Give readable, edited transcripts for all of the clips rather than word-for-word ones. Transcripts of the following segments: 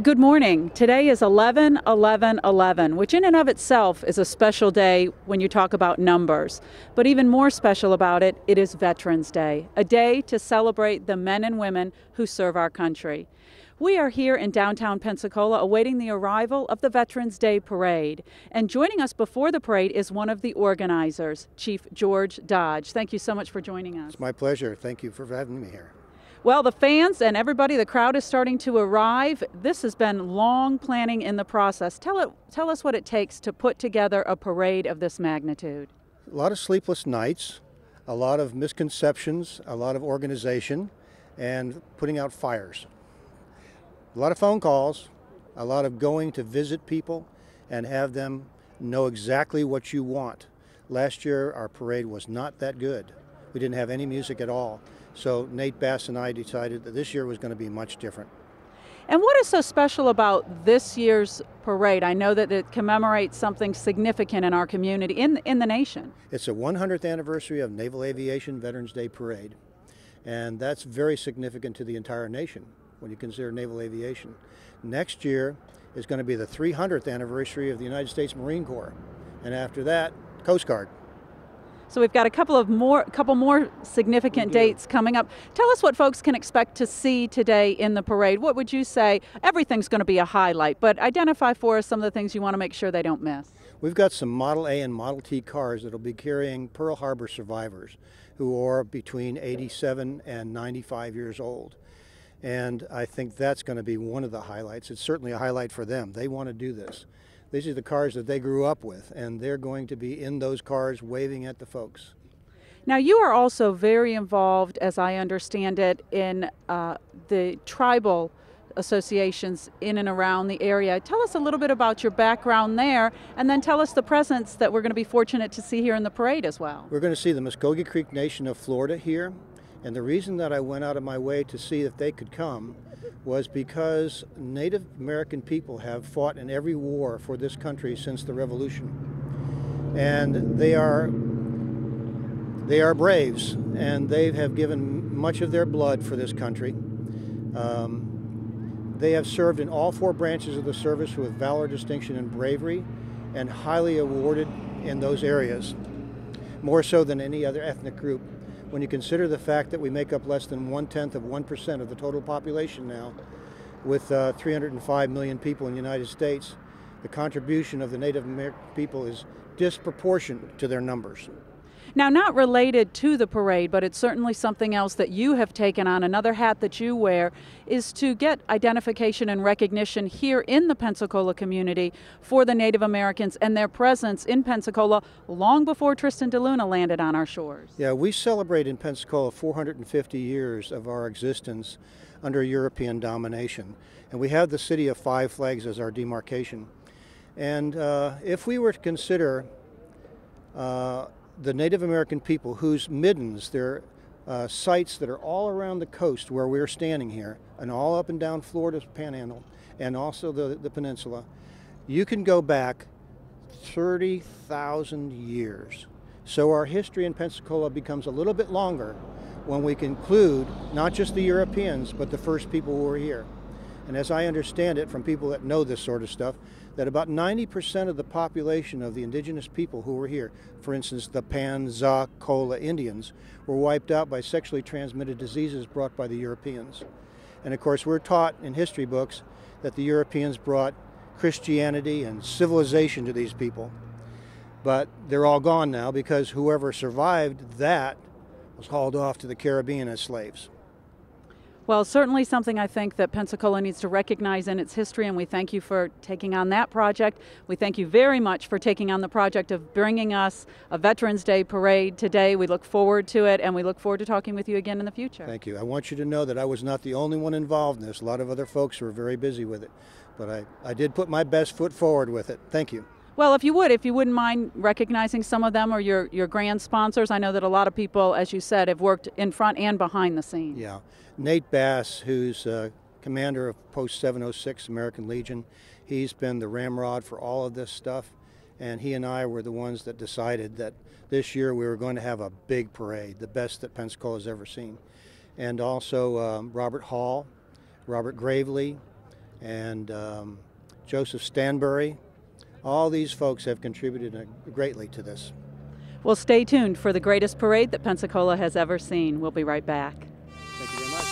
Good morning. Today is 11/11/11, which in and of itself is a special day when you talk about numbers. But even more special about it, it is Veterans Day, a day to celebrate the men and women who serve our country. We are here in downtown Pensacola awaiting the arrival of the Veterans Day Parade. And joining us before the parade is one of the organizers, Chief George Dodge. Thank you so much for joining us. It's my pleasure. Thank you for having me here. Well, the fans and everybody, the crowd is starting to arrive. This has been long planning in the process. Tell us what it takes to put together a parade of this magnitude. A lot of sleepless nights, a lot of misconceptions, a lot of organization, and putting out fires. A lot of phone calls, a lot of going to visit people and have them know exactly what you want. Last year, our parade was not that good. We didn't have any music at all. So Nate Bass and I decided that this year was going to be much different. And what is so special about this year's parade? I know that it commemorates something significant in our community, in the nation. It's the 100th anniversary of Naval Aviation Veterans Day Parade. And that's very significant to the entire nation when you consider naval aviation. Next year is going to be the 300th anniversary of the United States Marine Corps. And after that, Coast Guard. So we've got a couple more significant dates coming up. Tell us what folks can expect to see today in the parade. What would you say? Everything's going to be a highlight, but identify for us some of the things you want to make sure they don't miss. We've got some Model A and Model T cars that will be carrying Pearl Harbor survivors who are between 87 and 95 years old. And I think that's going to be one of the highlights. It's certainly a highlight for them. They want to do this. These are the cars that they grew up with, and they're going to be in those cars waving at the folks. Now, you are also very involved, as I understand it, in the tribal associations in and around the area. Tell us a little bit about your background there, and then tell us the presence that we're going to be fortunate to see here in the parade as well. We're going to see the Muskogee Creek Nation of Florida here, and the reason that I went out of my way to see if they could come was because Native American people have fought in every war for this country since the Revolution. And they are braves, and they have given much of their blood for this country. They have served in all four branches of the service with valor, distinction, and bravery, and highly awarded in those areas, more so than any other ethnic group. When you consider the fact that we make up less than 0.1% of the total population now, with 305 million people in the United States, the contribution of the Native American people is disproportionate to their numbers. Now, not related to the parade, but it's certainly something else that you have taken on. Another hat that you wear is to get identification and recognition here in the Pensacola community for the Native Americans and their presence in Pensacola long before Tristan da Luna landed on our shores. Yeah, we celebrate in Pensacola 450 years of our existence under European domination. And we have the City of Five Flags as our demarcation. And if we were to consider the Native American people whose middens, their sites that are all around the coast where we're standing here, and all up and down Florida's panhandle, and also the peninsula, you can go back 30,000 years. So our history in Pensacola becomes a little bit longer when we conclude not just the Europeans, but the first people who were here. And as I understand it from people that know this sort of stuff, that about 90% of the population of the indigenous people who were here, for instance, the Pensacola Indians, were wiped out by sexually transmitted diseases brought by the Europeans. And of course, we're taught in history books that the Europeans brought Christianity and civilization to these people. But they're all gone now because whoever survived that was hauled off to the Caribbean as slaves. Well, certainly something I think that Pensacola needs to recognize in its history, and we thank you for taking on that project. We thank you very much for taking on the project of bringing us a Veterans Day Parade today. We look forward to it, and we look forward to talking with you again in the future. Thank you. I want you to know that I was not the only one involved in this. A lot of other folks were very busy with it, but I did put my best foot forward with it. Thank you. Well, if you wouldn't mind recognizing some of them or your grand sponsors. I know that a lot of people, as you said, have worked in front and behind the scenes. Yeah. Nate Bass, who's commander of Post 706 American Legion, he's been the ramrod for all of this stuff. And he and I were the ones that decided that this year we were going to have a big parade, the best that Pensacola's ever seen. And also Robert Hall, Robert Gravely, and Joseph Stanbury. All these folks have contributed greatly to this. Well, stay tuned for the greatest parade that Pensacola has ever seen. We'll be right back. Thank you very much.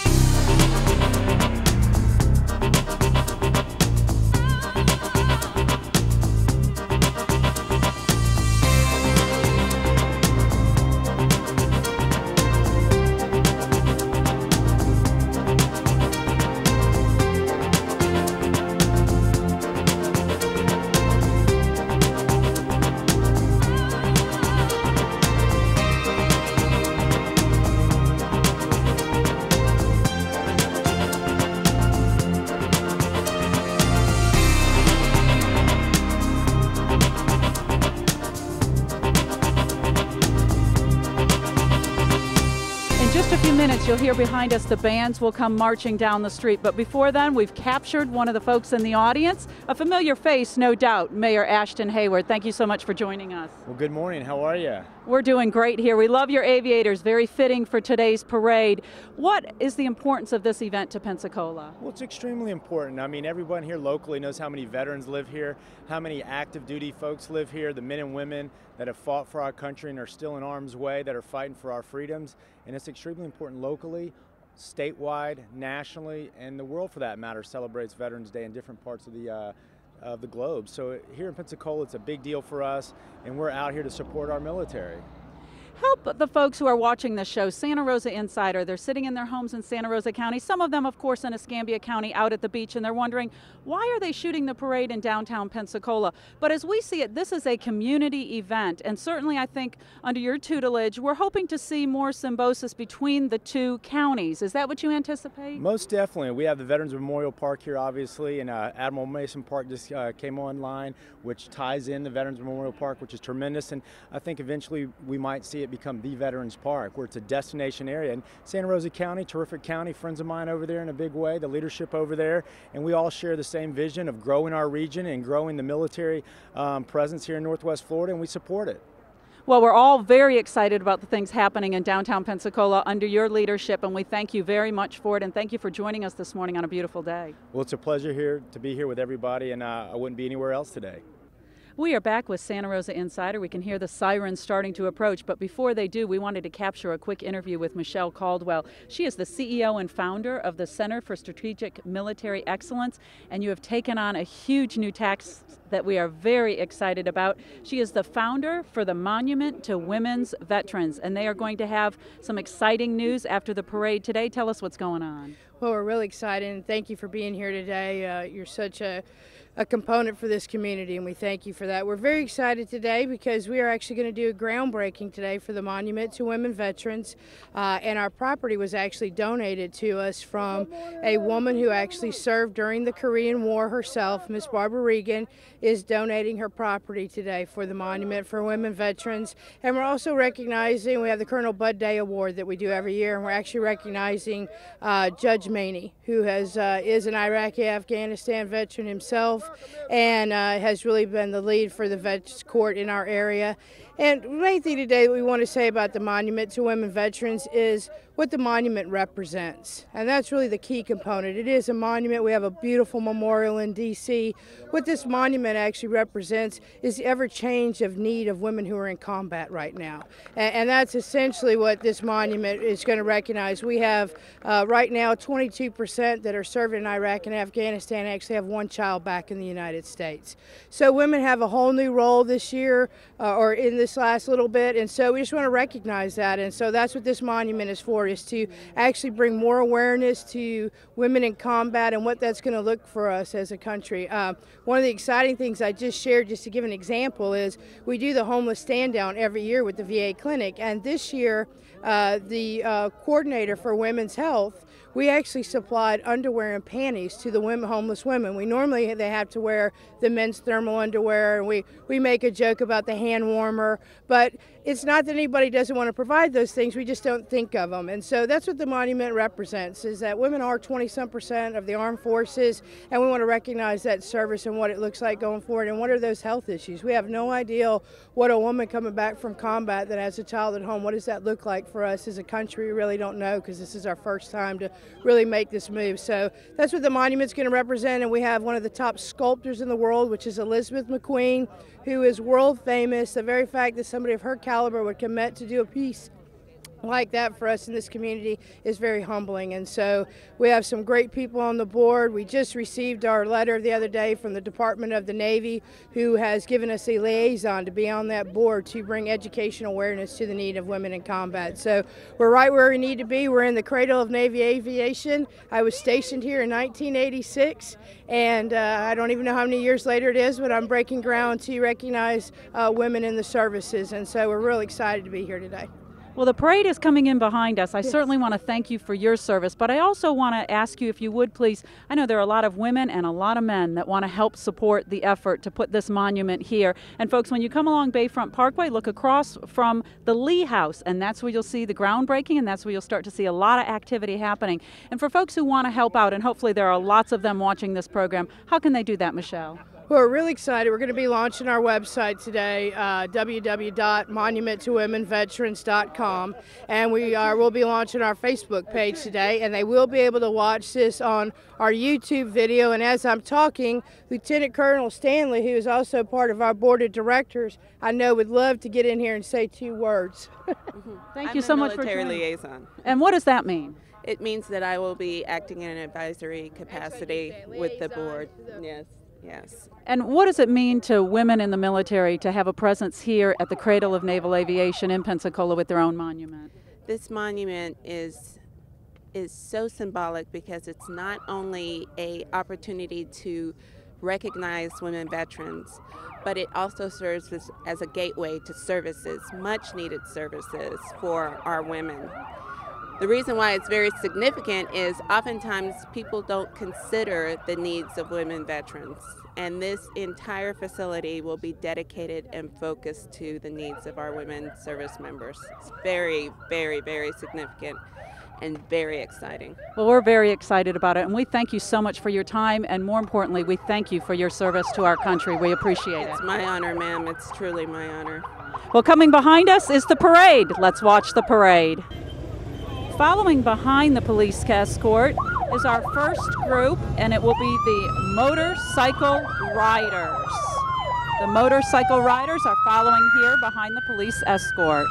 Just a few minutes, you'll hear behind us the bands will come marching down the street. But before then, we've captured one of the folks in the audience, a familiar face, no doubt, Mayor Ashton Hayward. Thank you so much for joining us. Well, good morning. How are you? We're doing great here. We love your aviators, very fitting for today's parade. What is the importance of this event to Pensacola? Well, it's extremely important. I mean, everyone here locally knows how many veterans live here, how many active duty folks live here, the men and women that have fought for our country and are still in harm's way, that are fighting for our freedoms. And it's extremely important locally, statewide, nationally, and the world for that matter celebrates Veterans Day in different parts of the globe. So here in Pensacola, it's a big deal for us, and we're out here to support our military. Help the folks who are watching this show, Santa Rosa Insider. They're sitting in their homes in Santa Rosa County, some of them, of course, in Escambia County out at the beach, and they're wondering, why are they shooting the parade in downtown Pensacola? But as we see it, this is a community event, and certainly I think under your tutelage, we're hoping to see more symbiosis between the two counties. Is that what you anticipate? Most definitely. We have the Veterans Memorial Park here, obviously, and Admiral Mason Park just came online, which ties in the Veterans Memorial Park, which is tremendous, and I think eventually we might see it become the Veterans Park, where it's a destination area. And Santa Rosa County, terrific county, friends of mine over there in a big way, the leadership over there, and we all share the same vision of growing our region and growing the military presence here in Northwest Florida, and we support it. Well, we're all very excited about the things happening in downtown Pensacola under your leadership, and we thank you very much for it, and thank you for joining us this morning on a beautiful day. Well, it's a pleasure here to be here with everybody, and I wouldn't be anywhere else today. We are back with Santa Rosa Insider. We can hear the sirens starting to approach, but before they do, we wanted to capture a quick interview with Michelle Caldwell. She is the CEO and founder of the Center for Strategic Military Excellence, and you have taken on a huge new task that we are very excited about. She is the founder for the Monument to Women's Veterans, and they are going to have some exciting news after the parade today. Tell us what's going on. Well, we're really excited, and thank you for being here today. You're such a component for this community, and we thank you for that. We're very excited today because we are actually going to do a groundbreaking today for the Monument to Women Veterans, and our property was actually donated to us from a woman who actually served during the Korean War herself. Miss Barbara Regan is donating her property today for the Monument for Women Veterans, and we're also recognizing, we have the Colonel Bud Day Award that we do every year, and we're actually recognizing Judge Maney, who is an Iraqi-Afghanistan veteran himself, and has really been the lead for the Vets Court in our area. And the main thing today that we want to say about the Monument to Women Veterans is what the monument represents. And that's really the key component. It is a monument. We have a beautiful memorial in D.C. What this monument actually represents is the ever change of need of women who are in combat right now. And that's essentially what this monument is going to recognize. We have right now 22% that are serving in Iraq and Afghanistan actually have one child back in the United States. So women have a whole new role this year, or in this last little bit, and so we just want to recognize that. And so that's what this monument is for, is to actually bring more awareness to women in combat and what that's going to look for us as a country. One of the exciting things I just shared, just to give an example, is we do the homeless stand down every year with the VA clinic, and this year the coordinator for women's health, we actually supplied underwear and panties to the homeless women. We normally, they have to wear the men's thermal underwear, and we make a joke about the hand warmer, but it's not that anybody doesn't want to provide those things, we just don't think of them. And so that's what the monument represents, is that women are 20-some% of the armed forces, and we want to recognize that service and what it looks like going forward, and what are those health issues. We have no idea what a woman coming back from combat that has a child at home, what does that look like for us as a country? We really don't know, because this is our first time to really make this move. So that's what the monument's going to represent, and we have one of the top sculptors in the world, which is Elizabeth McQueen, who is world famous. The very fact that somebody of her caliber would commit to do a piece like that for us in this community is very humbling. And so we have some great people on the board. We just received our letter the other day from the Department of the Navy, who has given us a liaison to be on that board to bring education awareness to the need of women in combat. So we're right where we need to be. We're in the cradle of Navy aviation. I was stationed here in 1986, and I don't even know how many years later it is, but I'm breaking ground to recognize women in the services. And so we're really excited to be here today. Well, the parade is coming in behind us. I certainly want to thank you for your service, but I also want to ask you if you would please, I know there are a lot of women and a lot of men that want to help support the effort to put this monument here. And folks, when you come along Bayfront Parkway, look across from the Lee House, and that's where you'll see the groundbreaking, and that's where you'll start to see a lot of activity happening. And for folks who want to help out, and hopefully there are lots of them watching this program, how can they do that, Michelle? Well, we're really excited. We're going to be launching our website today, www.monumenttowomenveterans.com, and we'll be launching our Facebook page today, and they will be able to watch this on our YouTube video. And as I'm talking, Lieutenant Colonel Stanley, who is also part of our board of directors, I know would love to get in here and say 2 words. Thank you so much for military joining. liaison. And what does that mean? It means that I will be acting in an advisory capacity with the board. Yes. Yes. And what does it mean to women in the military to have a presence here at the cradle of naval aviation in Pensacola with their own monument? This monument is so symbolic because it's not only an opportunity to recognize women veterans, but it also serves as a gateway to services, much needed services for our women. The reason why it's very significant is oftentimes people don't consider the needs of women veterans, and this entire facility will be dedicated and focused to the needs of our women service members. It's very, very, very significant and very exciting. Well, we're very excited about it, and we thank you so much for your time, and more importantly, we thank you for your service to our country. We appreciate it. It's my honor, ma'am. It's truly my honor. Well, coming behind us is the parade. Let's watch the parade. Following behind the police escort is our first group, and it will be the motorcycle riders. The motorcycle riders are following here behind the police escort.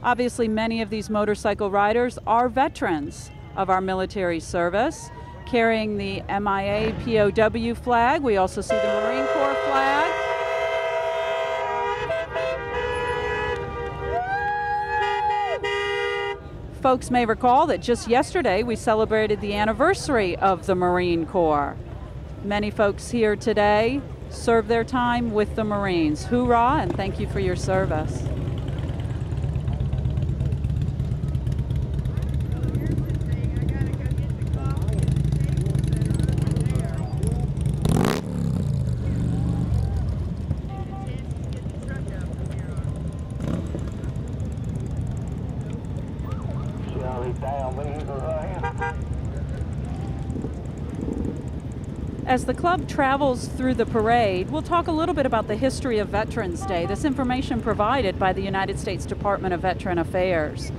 Obviously, many of these motorcycle riders are veterans of our military service, carrying the MIA POW flag. We also see the Marine Corps flag. Folks may recall that just yesterday we celebrated the anniversary of the Marine Corps. Many folks here today serve their time with the Marines. Hoorah, and thank you for your service. As the club travels through the parade, we'll talk a little bit about the history of Veterans Day. This information provided by the United States Department of Veteran Affairs.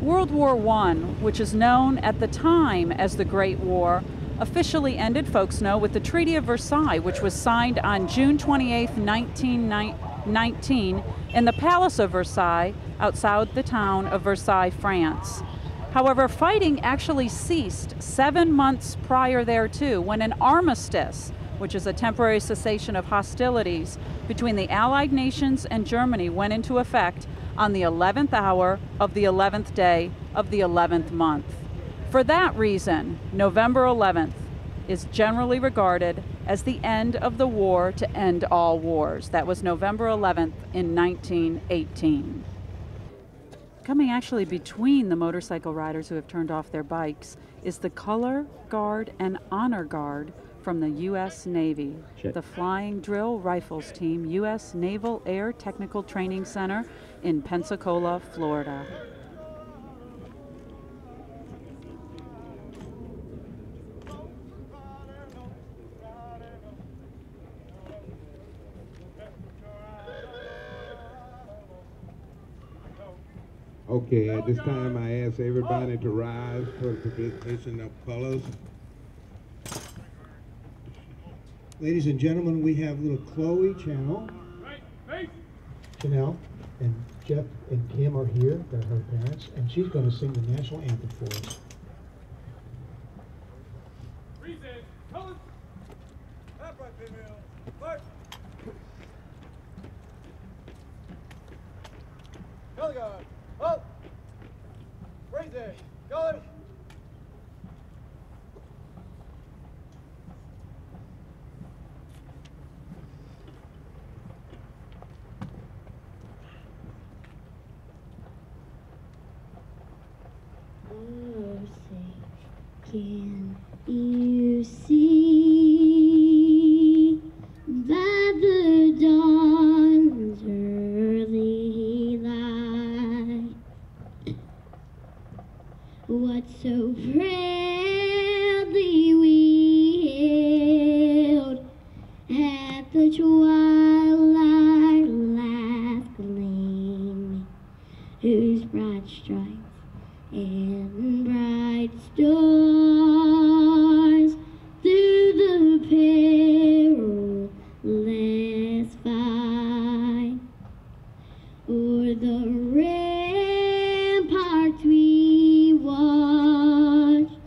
World War I, which is known at the time as the Great War, officially ended, folks know, with the Treaty of Versailles, which was signed on June 28, 1919, in the Palace of Versailles outside the town of Versailles, France. However, fighting actually ceased 7 months prior thereto when an armistice, which is a temporary cessation of hostilities between the Allied nations and Germany, went into effect on the 11th hour of the 11th day of the 11th month. For that reason, November 11th is generally regarded as the end of the war to end all wars. That was November 11th in 1918. Coming actually between the motorcycle riders who have turned off their bikes is the Color Guard and Honor Guard from the U.S. Navy, the Flying Drill Rifles Team, U.S. Naval Air Technical Training Center in Pensacola, Florida. Okay, at this time I ask everybody to rise for the presentation of colors. Ladies and gentlemen, we have little Chloe Chanel, and Jeff and Kim are here. They're her parents, and she's going to sing the national anthem for us. Can you see by the dawn's early light what so proudly we hailed at the twilight last gleam, whose bright stripes and bright stars through the perilous fight o'er the ramparts we watched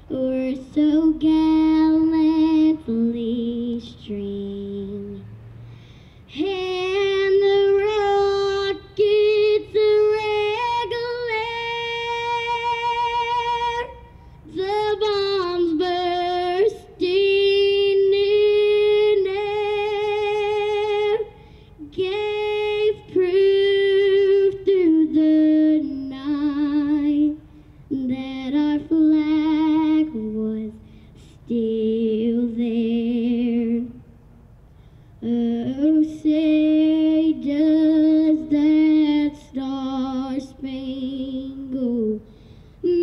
were so gallantly streamed, and the rockets the bombs bursting in air gave proof through the night that our flag was still there. Oh, say does that star-spangled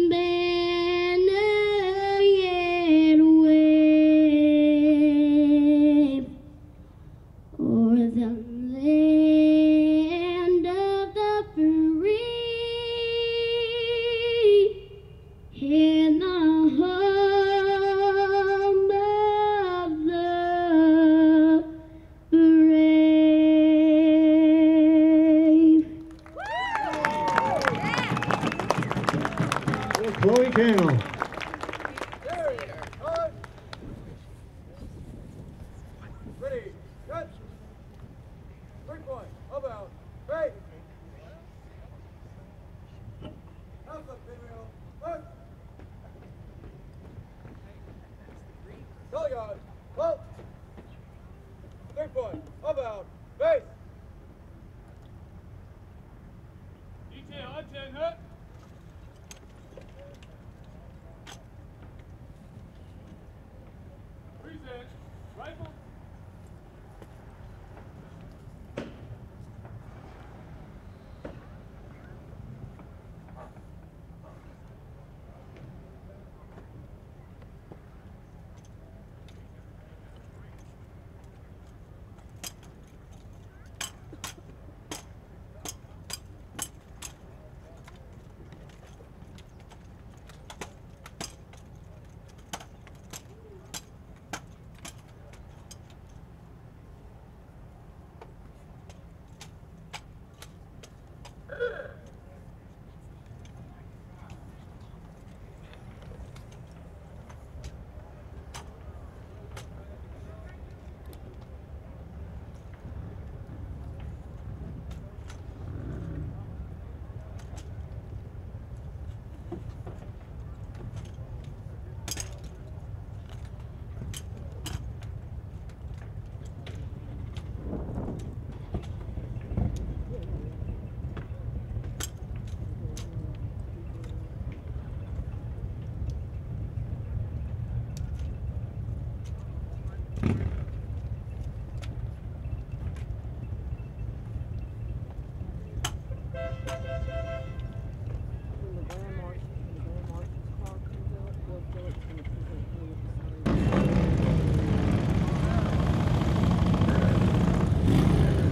banner yet wave o'er the land of the free and the home of the brave. Chloe Chanel. Ready, cut. 3 point, about, right. Alpha, pinwheel, push. Color guard, pull. 3 point, about, base. Detail, unchain, hook. Present, rifle.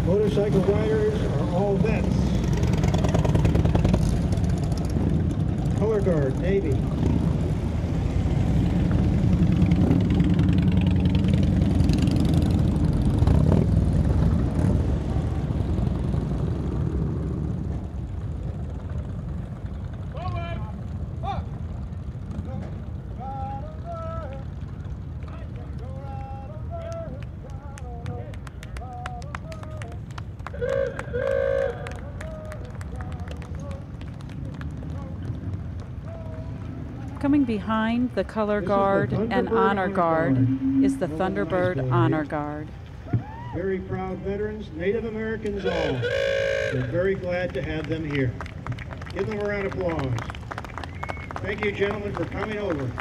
Motorcycle riders are all vets. Color Guard, Navy. Coming behind the Color Guard and Honor Guard is the Thunderbird Honor Guard. Very proud veterans, Native Americans all. We're very glad to have them here. Give them a round of applause. Thank you, gentlemen, for coming over.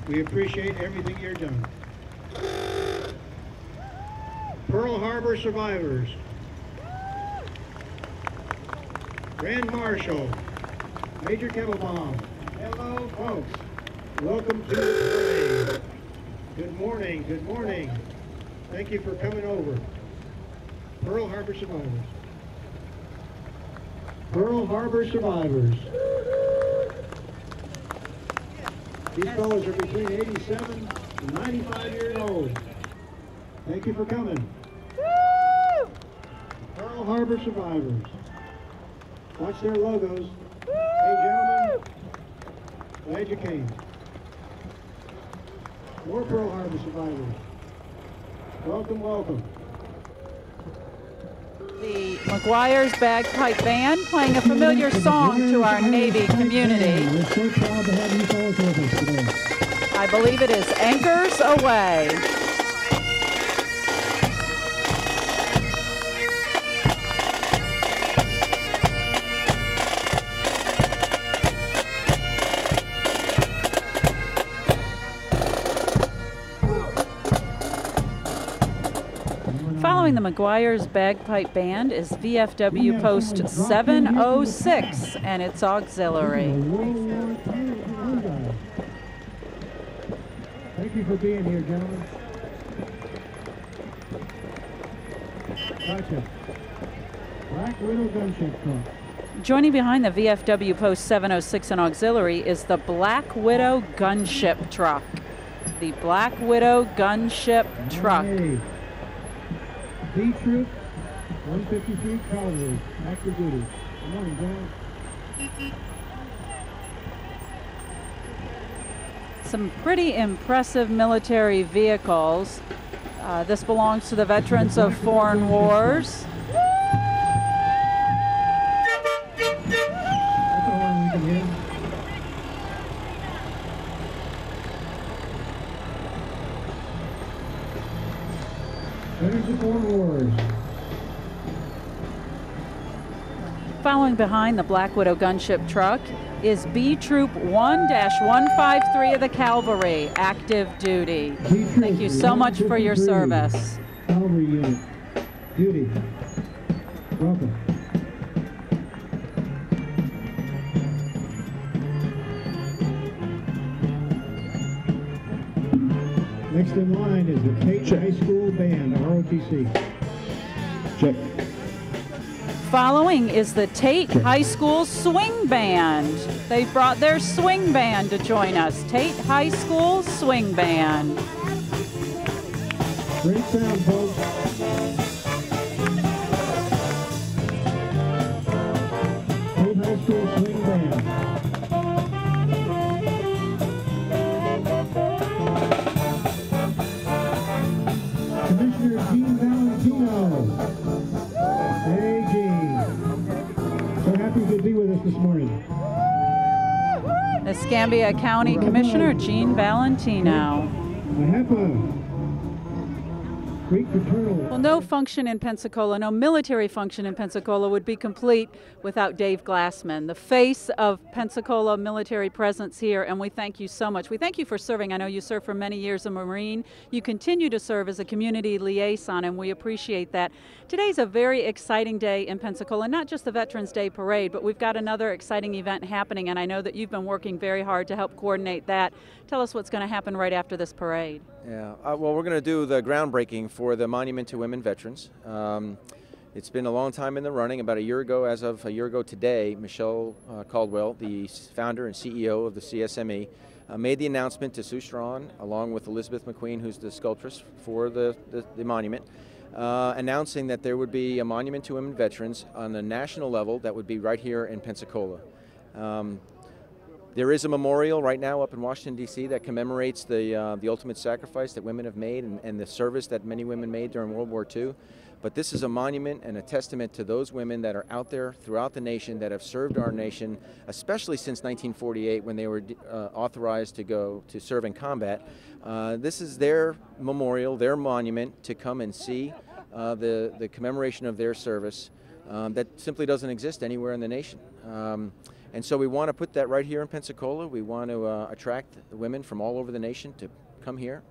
We appreciate everything you're doing. Pearl Harbor survivors. Grand Marshal, Major Kettlebaum. Hello, folks. Welcome to the parade. Good morning, good morning. Thank you for coming over. Pearl Harbor survivors. Pearl Harbor survivors. These fellows are between 87 and 95 years old. Thank you for coming. Woo! Pearl Harbor survivors. Watch their logos. Hey, gentlemen. Glad you came. More Pearl Harbor survivors. Welcome, welcome. The McGuire's Bagpipe Band playing a familiar song to our Navy community. We're so proud to have you fellows with us today. I believe it is Anchors Away. Following the McGuire's Bagpipe Band is VFW Post 706 and its auxiliary. Thank you for being here, gentlemen. Gotcha. Black Widow gunship truck. Joining behind the VFW Post 706 and auxiliary is the Black Widow gunship truck. The Black Widow gunship truck. Hey. B Troop, 153 Cavalry, active duty. Good morning, gentlemen. Some pretty impressive military vehicles. This belongs to the veterans of foreign wars. That's all we can hear. Veterans of foreign wars. Following behind the Black Widow gunship truck is B Troop 1-153 of the Cavalry, active duty. Thank you so much for your service. Cavalry unit, duty. Welcome. Next in line is the Tate High School Band, ROTC. Check. Following is the Tate High School Swing Band. They brought their swing band to join us. Tate High School Swing Band. Great sound, folks. Tate High School Swing Band. Commissioner Gene Valentino. Hey, Gene. So happy to be with us this morning. Escambia County Commissioner Gene Valentino. I have a great fraternal. Well, no function in Pensacola, no military function in Pensacola would be complete without Dave Glassman, the face of Pensacola military presence here, and we thank you so much. We thank you for serving. I know you served for many years as a Marine. You continue to serve as a community liaison, and we appreciate that. Today's a very exciting day in Pensacola, not just the Veterans Day Parade, but we've got another exciting event happening, and I know that you've been working very hard to help coordinate that. Tell us what's going to happen right after this parade. Yeah, well, we're going to do the groundbreaking for the Monument to Women Veterans. It's been a long time in the running. About a year ago, as of a year ago today, Michelle Caldwell, the founder and CEO of the CSME, made the announcement to Sue Strawn, along with Elizabeth McQueen, who's the sculptress for the monument, announcing that there would be a monument to women veterans on a national level that would be right here in Pensacola. There is a memorial right now up in Washington, D.C. that commemorates the ultimate sacrifice that women have made and the service that many women made during World War II. But this is a monument and a testament to those women that are out there throughout the nation that have served our nation, especially since 1948 when they were authorized to go to serve in combat. This is their memorial, their monument to come and see the commemoration of their service that simply doesn't exist anywhere in the nation. And so we want to put that right here in Pensacola. We want to attract women from all over the nation to come here,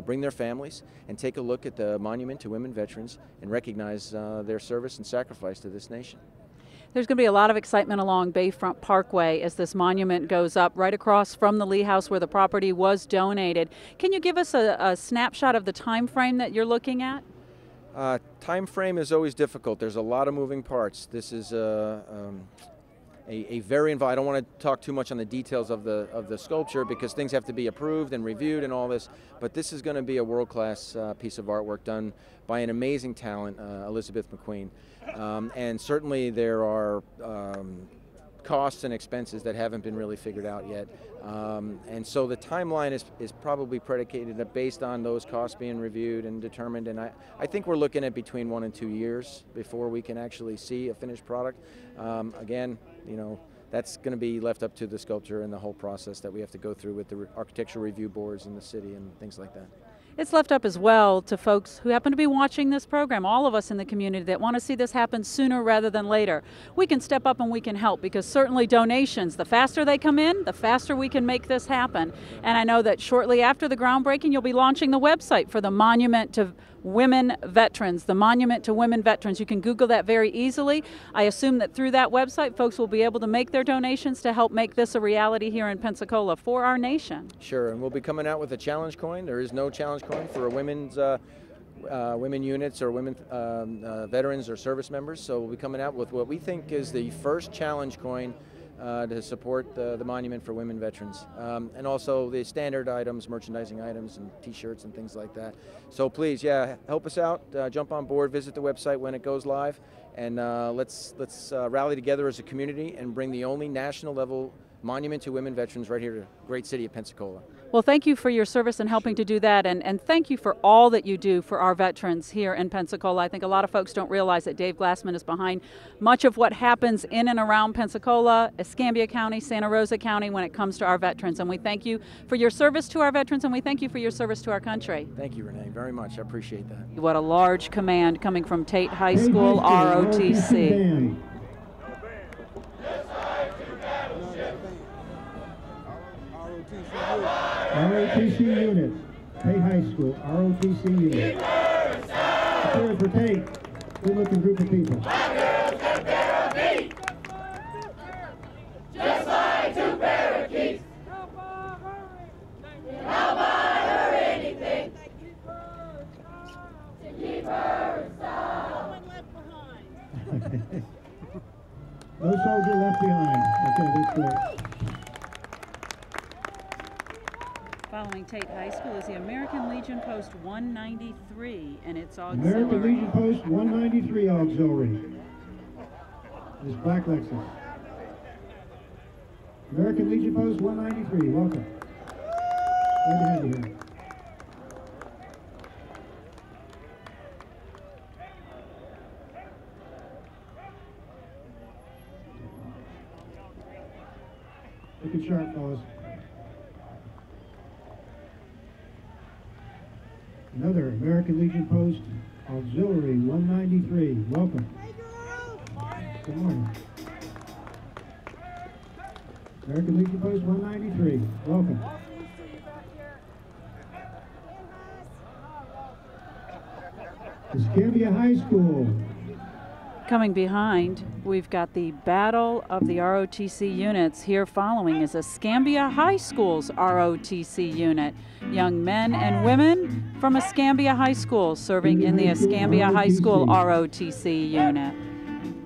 bring their families, and take a look at the monument to women veterans and recognize their service and sacrifice to this nation. There's going to be a lot of excitement along Bayfront Parkway as this monument goes up right across from the Lee House where the property was donated. Can you give us a snapshot of the time frame that you're looking at? Time frame is always difficult. There's a lot of moving parts. This is a very involved. I don't want to talk too much on the details of the sculpture because things have to be approved and reviewed and all this, but this is going to be a world-class piece of artwork done by an amazing talent, Elizabeth McQueen. And certainly there are costs and expenses that haven't been really figured out yet. And so the timeline is probably predicated based on those costs being reviewed and determined. And I think we're looking at between 1 and 2 years before we can actually see a finished product. Again, you know, that's going to be left up to the sculptor and the whole process that we have to go through with the architectural review boards in the city and things like that. It's left up as well to folks who happen to be watching this program, all of us in the community that want to see this happen sooner rather than later. We can step up and we can help because certainly donations, the faster they come in, the faster we can make this happen. And I know that shortly after the groundbreaking, you'll be launching the website for the Monument to Women Veterans, the Monument to Women Veterans. You can Google that very easily. I assume that through that website, folks will be able to make their donations to help make this a reality here in Pensacola for our nation. Sure, and we'll be coming out with a challenge coin. There is no challenge coin for a women's women units or women veterans or service members. So we'll be coming out with what we think is the first challenge coin to support the monument for women veterans, and also the standard items, merchandising items and t-shirts and things like that. So please, yeah, help us out, jump on board, visit the website when it goes live, and let's rally together as a community and bring the only national level monument to women veterans right here to the great city of Pensacola. Well, thank you for your service and helping to do that, and thank you for all that you do for our veterans here in Pensacola. I think a lot of folks don't realize that Dave Glassman is behind much of what happens in and around Pensacola, Escambia County, Santa Rosa County when it comes to our veterans. And we thank you for your service to our veterans, and we thank you for your service to our country. Thank you, Renee, very much. I appreciate that. What a large command coming from Tate High School, ROTC. ROTC unit, Tate High School, ROTC unit. Prepare for Tate. Good looking group of people. My girls got a pair of feet, just like 2 parakeets. And I'll buy her anything to keep her in style. No soldier left behind. Okay, that's great. Following Tate High School is the American Legion Post 193 and its auxiliary. American Legion Post 193 auxiliary. This black Lexus. American Legion Post 193, welcome. Glad to have you here. Looking sharp, fellas. Another American Legion Post Auxiliary 193. Welcome. Good morning. American Legion Post 193. Welcome. Escambia High School. Coming behind, we've got the Battle of the ROTC units. Here following is Escambia High School's ROTC unit. Young men and women from Escambia High School serving in the Escambia High School ROTC unit.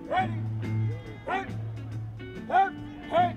Ready? Hey! Hey! Hey!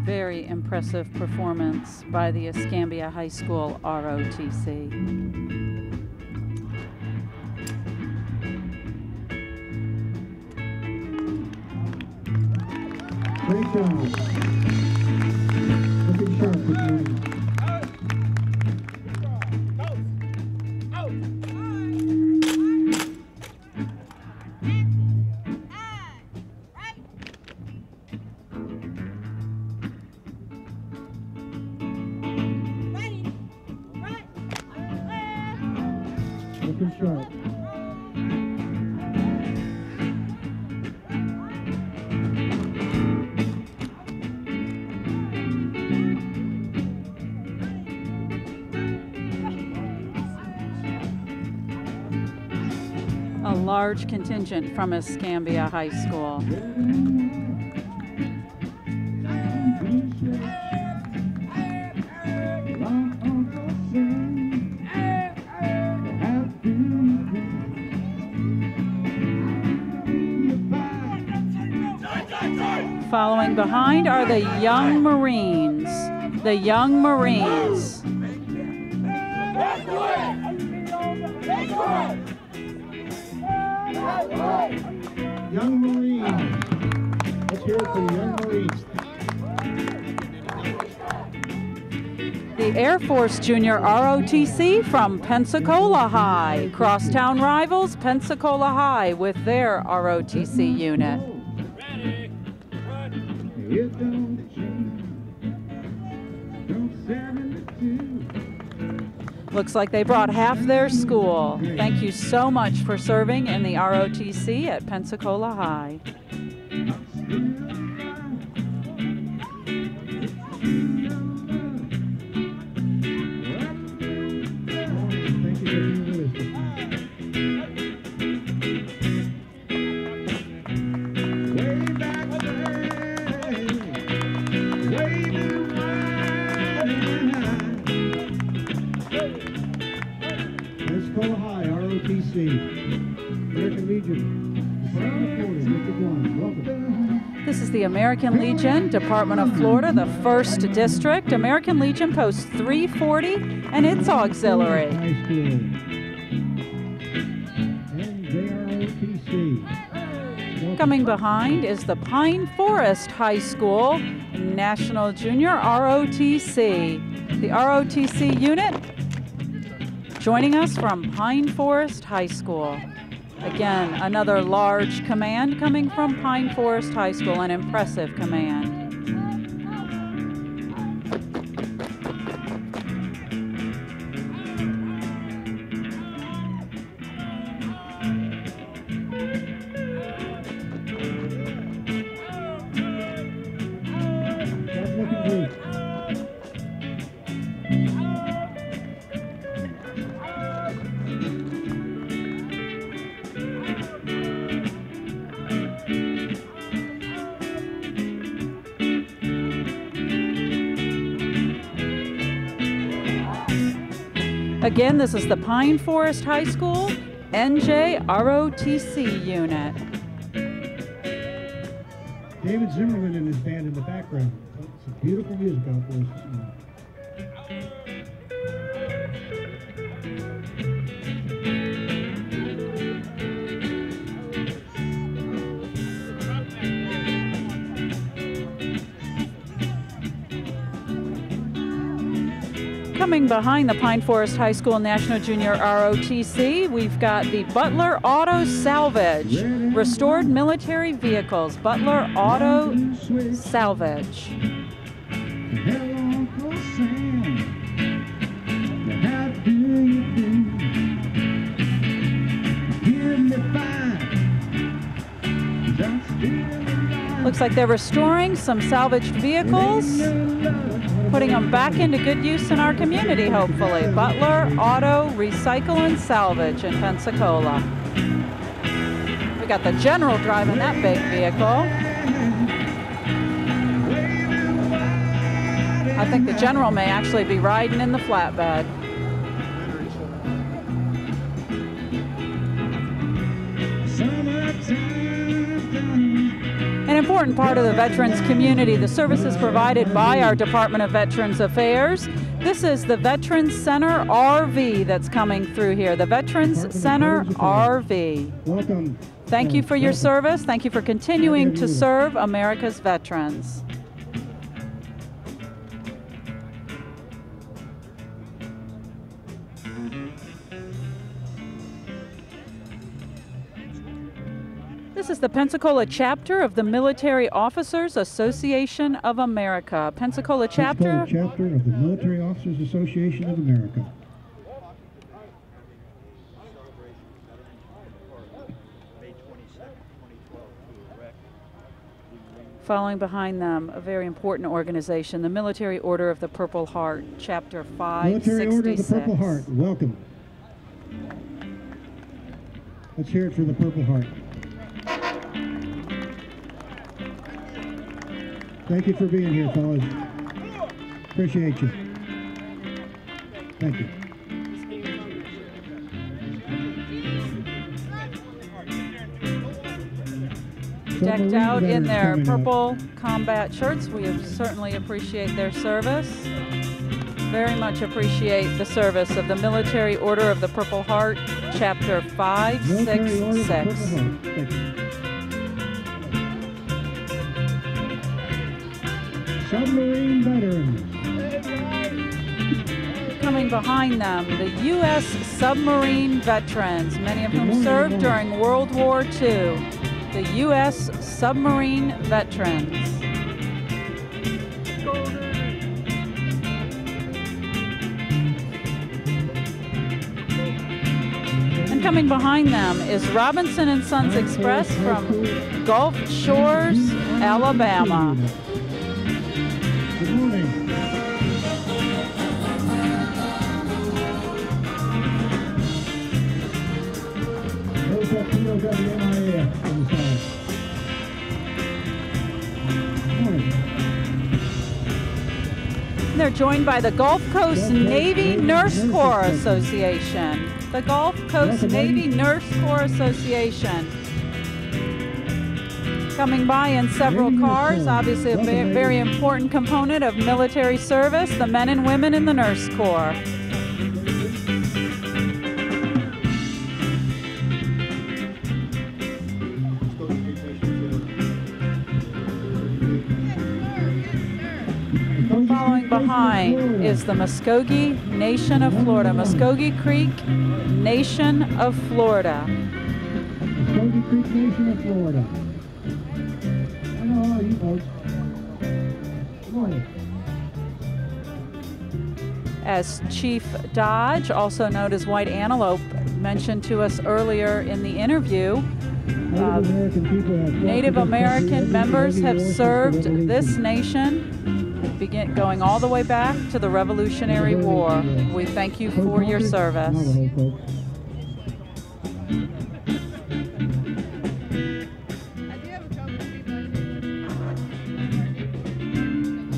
Very impressive performance by the Escambia High School ROTC. Great job. Looking sharp this morning. Looking sharp. A large contingent from Escambia High School. Following behind are the Young Marines. The Young Marines. Young Marines. Let's hear it for the Young Marines. The Air Force Junior ROTC from Pensacola High. Crosstown rivals Pensacola High with their ROTC unit. Looks like they brought half their school. Thank you so much for serving in the ROTC at Pensacola High. Pensacola High, ROTC, American Legion, Department of Florida, District 1. Welcome. This is the American Legion, Department of Florida, the 1st District. American Legion Post 340 and its auxiliary. High School. NJROTC. Coming behind is the Pine Forest High School, National Junior ROTC. The ROTC unit joining us from Pine Forest High School. Again, another large command coming from Pine Forest High School, an impressive command. That's looking great. Again, this is the Pine Forest High School NJ ROTC unit. David Zimmerman and his band in the background. Some beautiful music out for us this morning. Coming behind the Pine Forest High School National Junior ROTC, we've got the Butler Auto Salvage, restored military vehicles. Butler Auto Salvage. Looks like they're restoring some salvaged vehicles, putting them back into good use in our community, hopefully. Butler Auto Recycle and Salvage in Pensacola. We got the general driving that big vehicle. I think the general may actually be riding in the flatbed. An important part of the veterans community, the services provided by our Department of Veterans Affairs. This is the Veterans Center RV that's coming through here. The Veterans Center RV. Welcome. Thank you for your service. Thank you for continuing to serve America's veterans. This is the Pensacola chapter of the Military Officers Association of America. Pensacola chapter. Pensacola chapter of the Military Officers Association of America. Following behind them, a very important organization, the Military Order of the Purple Heart, chapter 566. Military Order of the Purple Heart, welcome. Let's hear it for the Purple Heart. Thank you for being here, fellas. Appreciate you. Thank you. Decked out in their purple combat shirts. We certainly appreciate their service. Very much appreciate the service of the Military Order of the Purple Heart, chapter 566. Submarine veterans. Coming behind them, the U.S. submarine veterans, many of whom served during World War II. The U.S. submarine veterans. And coming behind them is Robinson and Sons Express from Gulf Shores, Alabama. Good morning. Those up here got the MIA on the side. Good morning. They're joined by the Gulf Coast Navy Nurse Corps Association. The Gulf Coast Navy Nurse Corps Association. Coming by in several cars, obviously a very important component of military service, the men and women in the Nurse Corps. Following behind is the Muskogee Nation of Florida, Muskogee Creek Nation of Florida. Muskogee Creek Nation of Florida. Hello, you folks. Good morning. As Chief Dodge, also known as White Antelope, mentioned to us earlier in the interview, Native American members have served this nation, going all the way back to the Revolutionary War. We thank you for your service.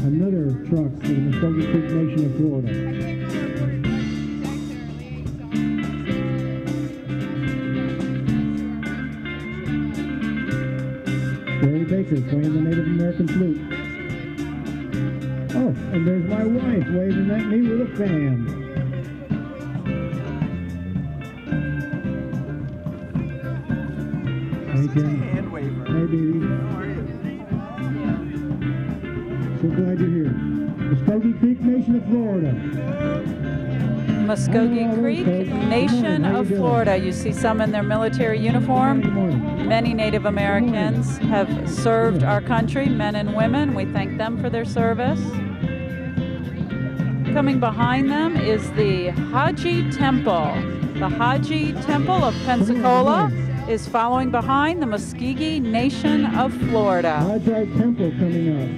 Another truck for the Muskogee Creek Nation of Florida. Barry Baker. orchestra playing the Native American flute. Oh, and there's my wife waving at me with a fan. Thank you. Hand waver. Hey, baby. How are you? So glad you're here. Muskogee Creek Nation of Florida. Muskogee Creek Nation of Florida. You see some in their military uniform. Many Native Americans have served our country, men and women. We thank them for their service. Coming behind them is the Haji Temple. The Haji Temple of Pensacola is following behind the Muskogee Nation of Florida. Haji Temple coming up.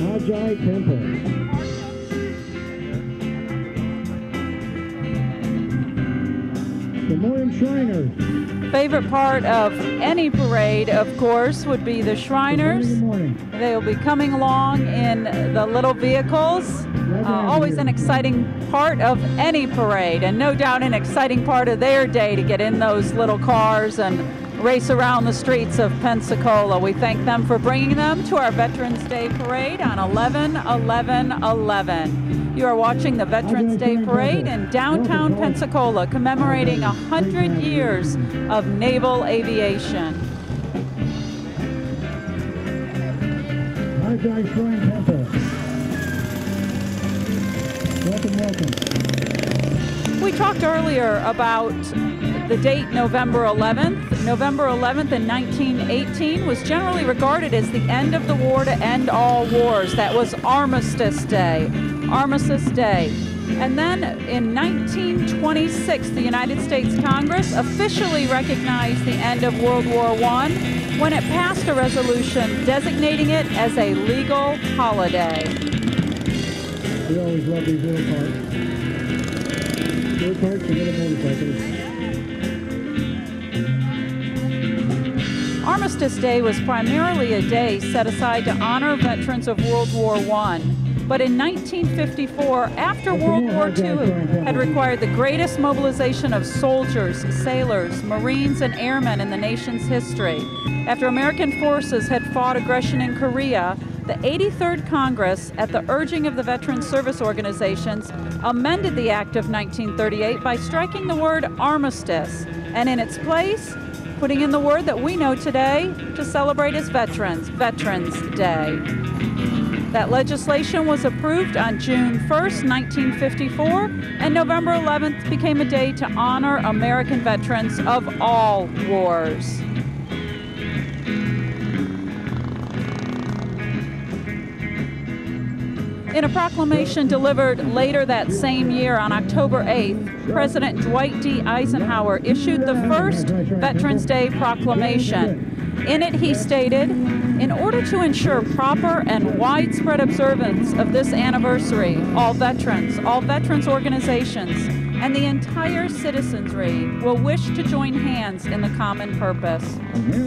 Haji Temple. Good morning, Shriners. Favorite part of any parade, of course, would be the Shriners. Good morning. They'll be coming along in the little vehicles. Always an exciting part of any parade, and no doubt an exciting part of their day to get in those little cars and race around the streets of Pensacola. We thank them for bringing them to our Veterans Day Parade on 11/11/11. You are watching the Veterans Day Parade in downtown Pensacola, commemorating 100 years of naval aviation. Haji Shrine Temple. Welcome, welcome. We talked earlier about the date November 11th. November 11th in 1918 was generally regarded as the end of the war to end all wars. That was Armistice Day. Armistice Day. And then in 1926, the United States Congress officially recognized the end of World War I when it passed a resolution designating it as a legal holiday. We always love these little parks. Little parks and little motorcycles. Armistice Day was primarily a day set aside to honor veterans of World War I. But in 1954, after World War II had required the greatest mobilization of soldiers, sailors, Marines, and airmen in the nation's history, after American forces had fought aggression in Korea, the 83rd Congress, at the urging of the veteran service organizations, amended the Act of 1938 by striking the word armistice, and in its place, putting in the word that we know today to celebrate as Veterans Day. That legislation was approved on June 1st, 1954, and November 11th became a day to honor American veterans of all wars. In a proclamation delivered later that same year on October 8th, President Dwight D. Eisenhower issued the first Veterans Day proclamation. In it, he stated, "In order to ensure proper and widespread observance of this anniversary, all veterans organizations, and the entire citizenry will wish to join hands in the common purpose.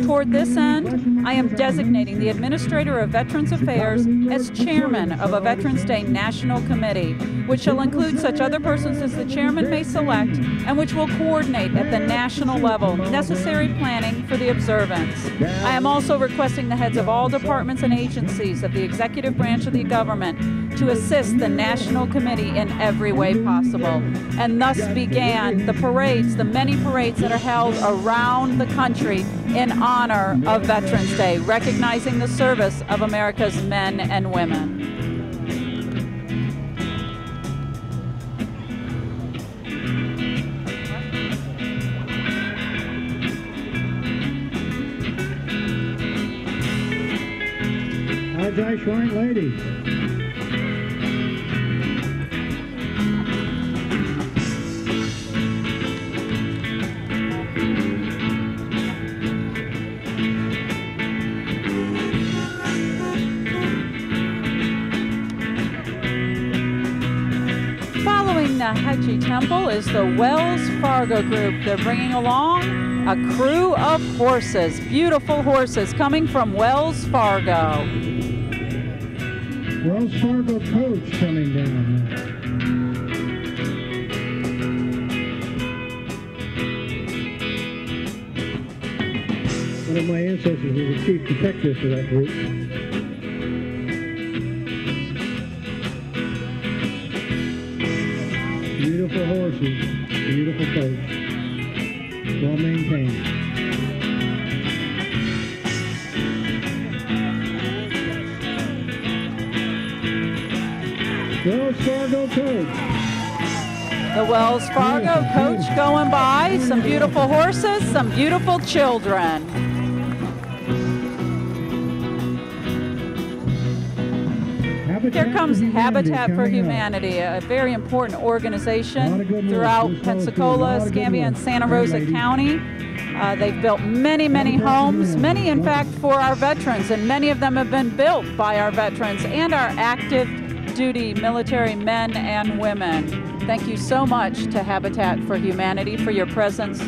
Toward this end, I am designating the Administrator of Veterans Affairs as Chairman of a Veterans Day National Committee, which shall include such other persons as the Chairman may select, and which will coordinate at the national level necessary planning for the observance. I am also requesting the heads of all departments and agencies of the executive branch of the government to assist the National Committee in every way possible." And thus began the parades, the many parades that are held around the country in honor of Veterans Day, recognizing the service of America's men and women. Haji Shrine Ladies. Following the Haji Temple is the Wells Fargo Group. They're bringing along a crew of horses, beautiful horses coming from Wells Fargo. Wells Fargo coach coming down. One of my ancestors was the chief detective for that group. Beautiful horses, beautiful coach, well maintained. Wells Fargo coach. The Wells Fargo coach going by, some beautiful horses, some beautiful children. Here comes Habitat for Humanity, a very important organization throughout Pensacola, Escambia, and Santa Rosa County. They've built many, many homes, many in fact for our veterans, and many of them have been built by our veterans and our active duty military men and women. Thank you so much to Habitat for Humanity for your presence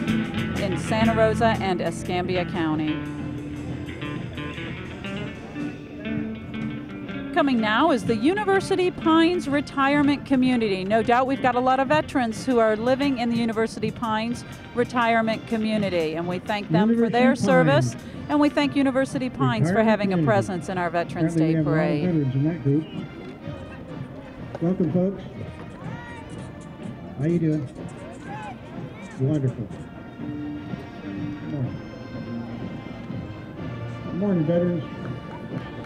in Santa Rosa and Escambia County. Coming now is the University Pines Retirement Community. No doubt we've got a lot of veterans who are living in the University Pines Retirement Community, and we thank them for their service, and we thank University Pines for having a presence in our Veterans Day Parade. Veterans in that group. Welcome, folks. How you doing? Wonderful. Good morning, veterans.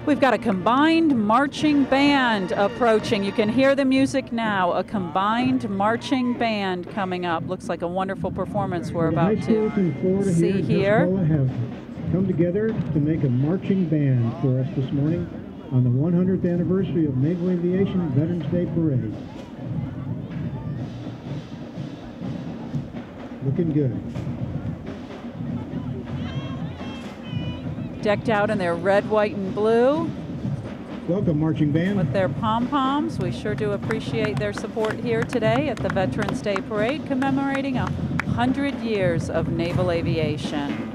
We've got a combined marching band approaching. You can hear the music now. A combined marching band coming up. Looks like a wonderful performance we're about to see here. Have come together to make a marching band for us this morning on the 100th anniversary of Naval Aviation Veterans Day Parade. Looking good. Decked out in their red, white, and blue. Welcome, marching band. With their pom-poms. We sure do appreciate their support here today at the Veterans Day Parade, commemorating 100 years of naval aviation.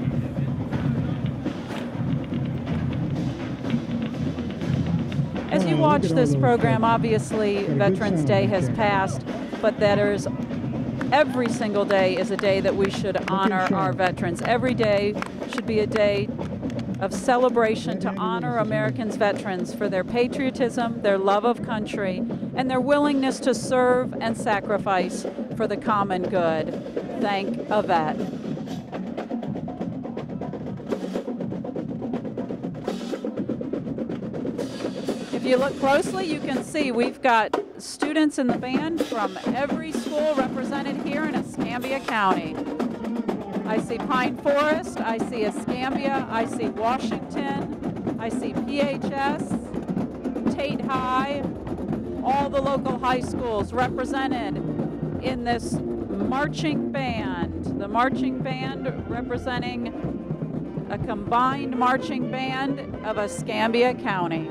As you watch this program, obviously Veterans Day has passed, but every single day is a day that we should honor our veterans. Every day should be a day of celebration to honor Americans' veterans for their patriotism, their love of country, and their willingness to serve and sacrifice for the common good. Thank a vet. If you look closely, you can see we've got students in the band from every school represented here in Escambia County. I see Pine Forest, I see Escambia, I see Washington, I see PHS, Tate High, all the local high schools represented in this marching band. The marching band representing a combined marching band of Escambia County.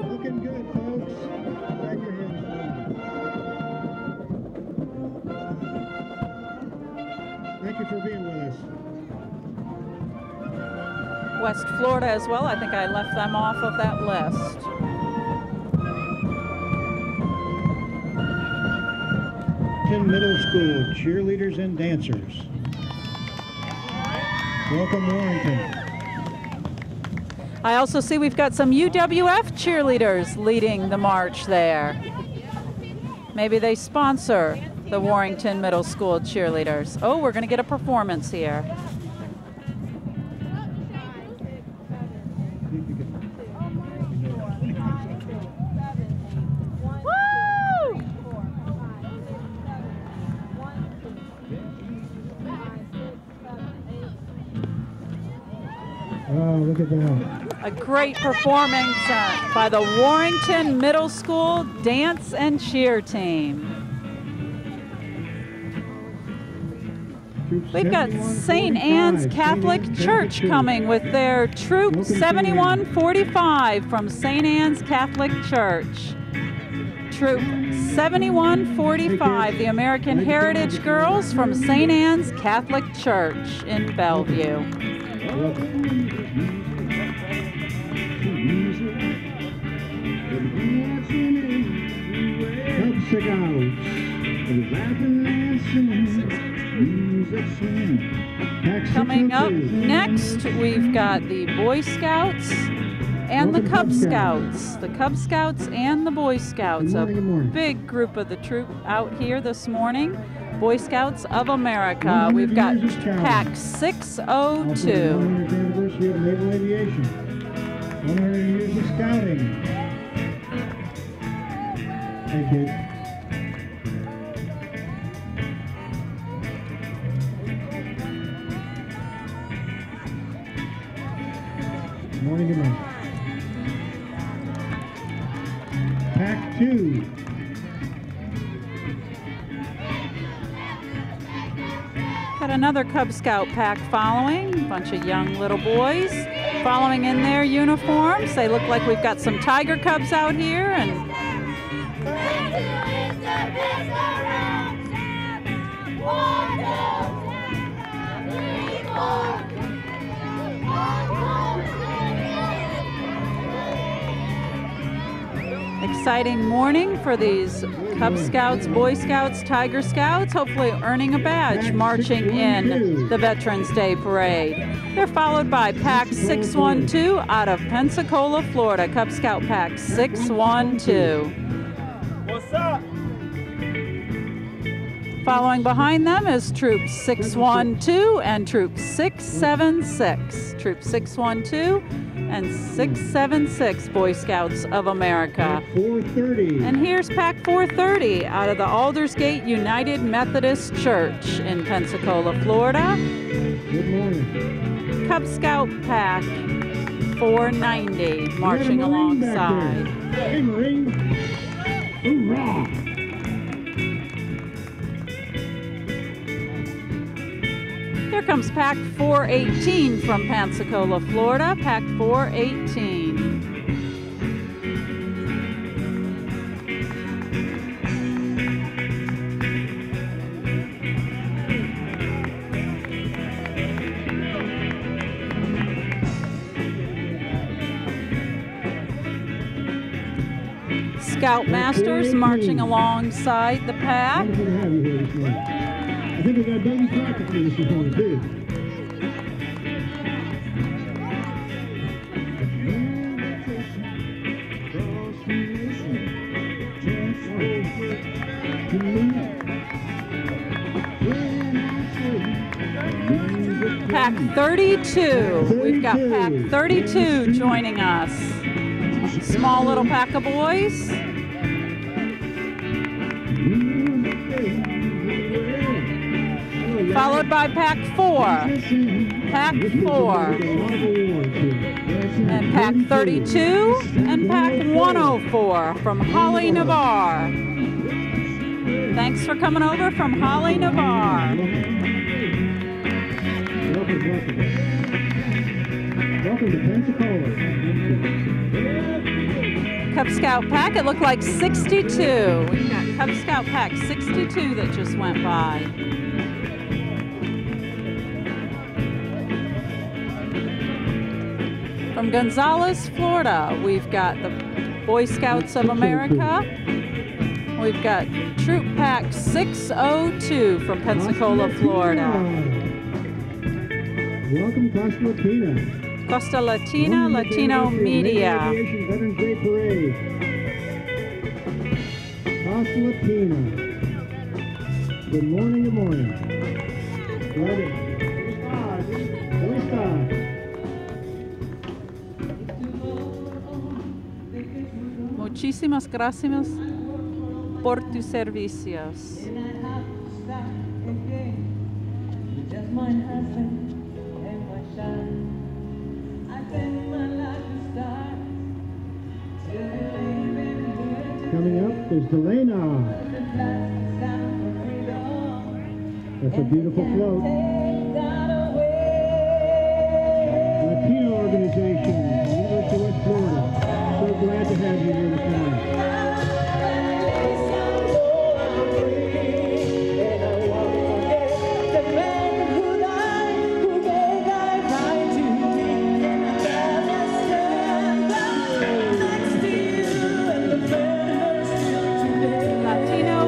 Looking good, folks. Clap your hands for me. Thank you for being with us. West Florida as well. I think I left them off of that list. Middle School cheerleaders and dancers. Welcome, Warrington. I also see we've got some UWF cheerleaders leading the march there. Maybe they sponsor the Warrington Middle School cheerleaders. Oh, we're going to get a performance here. Oh, look at that. A great performance by the Warrington Middle School Dance and Cheer Team. We've got St. Anne's Catholic Church coming with their Troop 7145 from St. Anne's Catholic Church. Troop 7145, the American Heritage Girls from St. Anne's Catholic Church in Bellevue. Cub Scouts, laughing and singing. Coming up next, we've got the Boy Scouts and the Cub Scouts. The Cub Scouts and the Boy Scouts. A big group of the troop out here this morning. Boy Scouts of America. We've got Pack 602. 100th anniversary of naval aviation. 100 years of scouting. Thank you. Good morning, good morning. Pack 2. Got another Cub Scout pack following. A bunch of young little boys following in their uniforms. They look like we've got some Tiger Cubs out here. And exciting morning for these Cub Scouts, Boy Scouts, Tiger Scouts, hopefully earning a badge marching in the Veterans Day Parade. They're followed by Pack 612 out of Pensacola, Florida. Cub Scout Pack 612. What's up? Following behind them is Troop 612 and Troop 676. Troop 612 and 676 Boy Scouts of America. 430. And here's Pack 430 out of the Aldersgate United Methodist Church in Pensacola, Florida. Good morning. Cub Scout Pack 490 marching alongside. Hey, Marine. Hoorah! Here comes Pack 418 from Pensacola, Florida. Pack 418. Scoutmasters marching alongside the pack. Wonderful to have you here this morning. I think we got Dougie Crockett with us this morning, too. Pack 32. We've got Pack 32 joining us. Small little pack of boys. Followed by Pack 4. Pack 4. And Pack 32 and Pack 104 from Holly, Navarre. Thanks for coming over from Holly, Navarre. Welcome to Pensacola. Cub Scout pack, it looked like 62. We've got Cub Scout pack 62 that just went by. From Gonzales, Florida, we've got the Boy Scouts of America. We've got Troop Pack 602 from Pensacola, Florida. Welcome, Costa Latina. Costa Latina, Latino Media. Veterans Day Parade. Costa Latina. Good morning, good morning. Ready? Muchísimas gracias por tus servicios. Coming up is Delana. That's a beautiful float. Latino organization, University of West Florida. So glad to have you here this morning.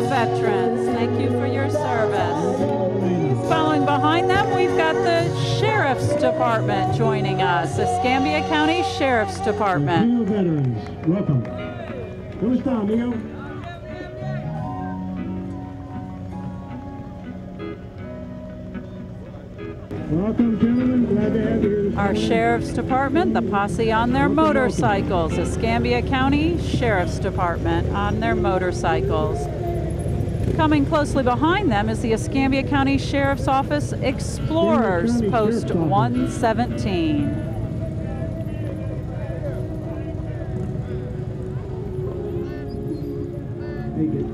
Veterans, thank you for your service. Following by Department joining us, Escambia County Sheriff's Department. Latino veterans, welcome. ¿Cómo está, amigo? Welcome, gentlemen. Glad to have you here this Our morning. Sheriff's Department, the posse on their motorcycles, Escambia County Sheriff's Department on their motorcycles. Coming closely behind them is the Escambia County Sheriff's Office Explorers, County Post Sheriff's Office. 117. Take it.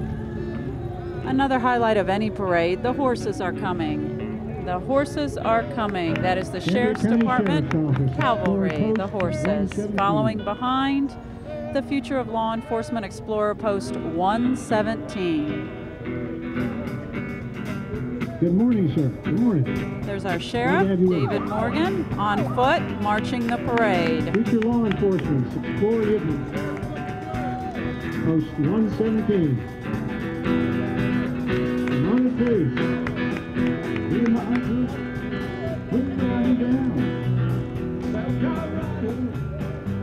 Another highlight of any parade, the horses are coming. The horses are coming. That is the Sheriff's County Department Sheriff's Office. cavalry, the Post horses. 117. Following behind, the Future of Law Enforcement Explorer Post 117. Good morning, sir. Good morning. There's our sheriff, Glad to have you. David Morgan, on foot, marching the parade. Future law enforcement, Explorer Unit. Post 117. Come on in, please. Be in the upper. Put the line down. South Colorado,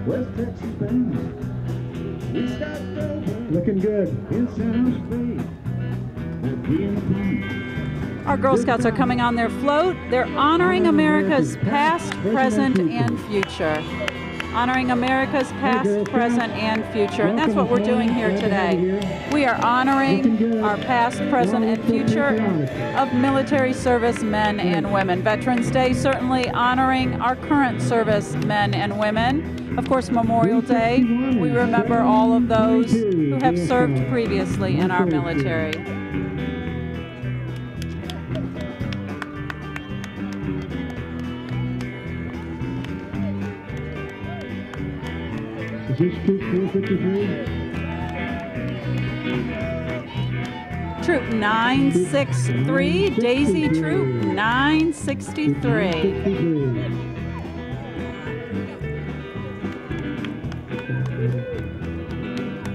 West Texas band. We start looking good. In San Jose. We'll be in the front. Our Girl Scouts are coming on their float. They're honoring America's past, present, and future. Honoring America's past, present, and future. And that's what we're doing here today. We are honoring our past, present, and future of military service men and women. Veterans Day certainly honoring our current service men and women. Of course, Memorial Day, we remember all of those who have served previously in our military. Is this Troop 453? Troop 963, Daisy Troop 963.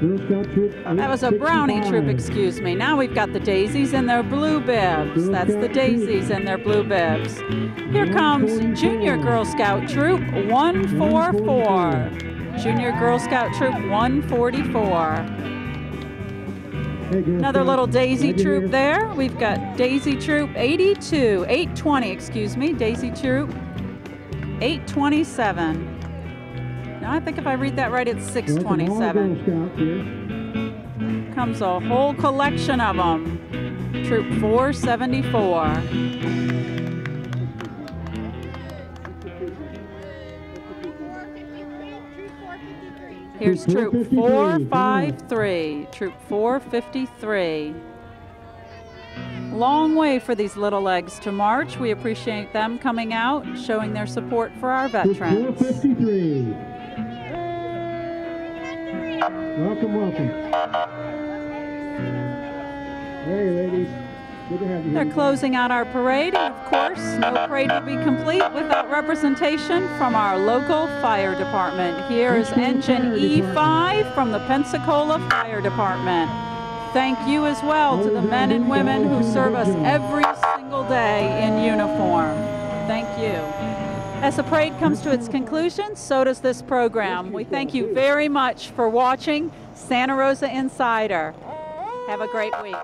Girl Scout Troop That was a brownie 865. troop, excuse me. Now we've got the daisies in their blue bibs. That's the daisies in their blue bibs. Here comes Junior Girl Scout Troop 144. Junior Girl Scout Troop 144. Hey, Girl Another Scout. little daisy Glad you're troop here. there. We've got Daisy Troop 820, excuse me. Daisy Troop 827. Now I think if I read that right, it's Welcome all Girl 627. Scouts here. Comes a whole collection of them. Troop 474. Here's Troop 453. Troop 453. Long way for these little legs to march. We appreciate them coming out, showing their support for our Troop veterans. 453. Welcome, welcome. Hey, ladies. Good to have you They're here. closing out our parade, and of course, no parade would be complete without representation from our local fire department. Here is Engine E5 from the Pensacola Fire Department. Thank you as well to the men and women who serve us every single day in uniform. Thank you. As the parade comes to its conclusion, so does this program. We thank you very much for watching Santa Rosa Insider. Have a great week.